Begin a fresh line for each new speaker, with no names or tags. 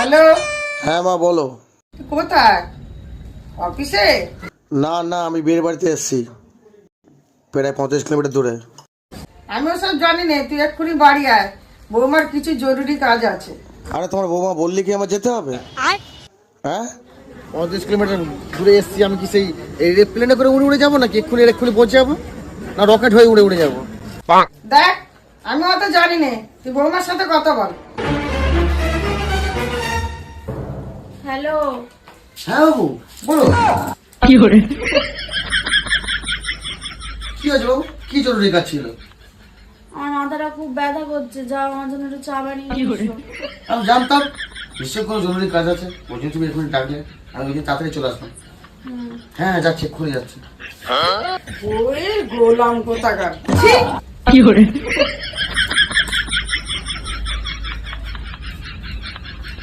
Hello.
হ্যাঁ মা বলো।
কোথায়? অফিসে?
না না, আমি বিয়ের বাড়িতে এসেছি, প্রায় 50 কিলোমিটার দূরে।
আমি ওসব জানি না, তুই এক্ষুনি বাড়ি আয়, বৌমার কিছু জরুরি কাজ আছে।
আরে তোমার বৌমা বললি কি আমার যেতে হবে? হ্যাঁ
50 কিলোমিটার দূরে এসছি, আমি কি সেই এরোপ্লেনে করে উড়ে উড়ে যাবো নাকি এক্ষুনি পৌঁছে যাবো, না রকেট হয়ে উড়ে উড়ে যাবো?
দেখ, আমি অত জানি না, তুই বৌমার সাথে কথা বল।
হ্যালো।
হ্যাঁ বাবু বলো। কি হয়েছে বাবু, কি জরুরি কাজ ছিল?
আমার মাথাটা খুব ব্যথা করছে, যাও আমার জন্য একটু চা বানিয়ে নিয়ে এসো।
আমি জানতাম নিশ্চয়ই কোনো জরুরি কাজ আছে, ওই জন্য তুমি এক্ষুনি ডাকলে, আমি ওই জন্য তাড়াতাড়ি চলে আসলাম। হ্যাঁ যাচ্ছি, এক্ষুনি যাচ্ছি।
ওরে গোলাম কোথাকার।